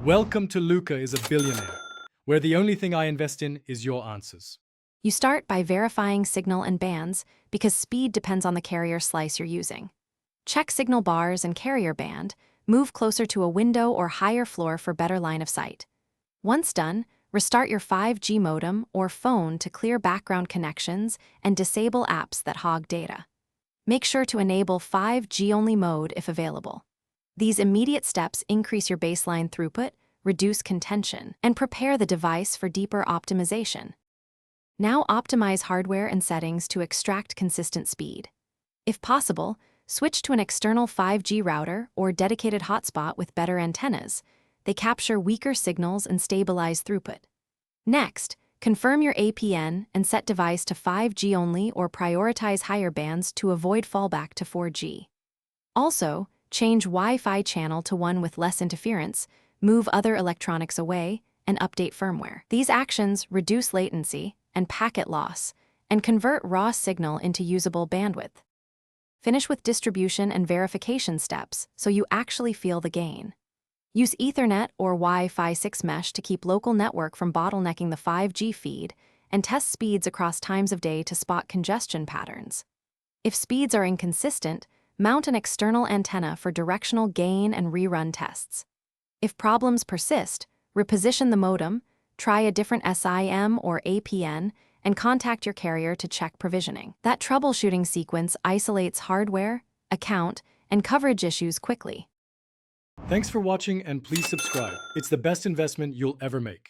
Welcome to Luca is a Billionaire, where the only thing I invest in is your answers. You start by verifying signal and bands because speed depends on the carrier slice you're using. Check signal bars and carrier band, move closer to a window or higher floor for better line of sight. Once done, restart your 5G modem or phone to clear background connections and disable apps that hog data. Make sure to enable 5G-only mode if available. These immediate steps increase your baseline throughput, reduce contention, and prepare the device for deeper optimization. Now optimize hardware and settings to extract consistent speed. If possible, switch to an external 5G router or dedicated hotspot with better antennas. They capture weaker signals and stabilize throughput. Next, confirm your APN and set device to 5G only or prioritize higher bands to avoid fallback to 4G. Also, change Wi-Fi channel to one with less interference, move other electronics away, and update firmware. These actions reduce latency and packet loss and convert raw signal into usable bandwidth. Finish with distribution and verification steps so you actually feel the gain. Use Ethernet or Wi-Fi 6 mesh to keep local network from bottlenecking the 5G feed and test speeds across times of day to spot congestion patterns. If speeds are inconsistent, mount an external antenna for directional gain and rerun tests. If problems persist, reposition the modem, try a different SIM or APN, and contact your carrier to check provisioning. That troubleshooting sequence isolates hardware, account, and coverage issues quickly. Thanks for watching and please subscribe. It's the best investment you'll ever make.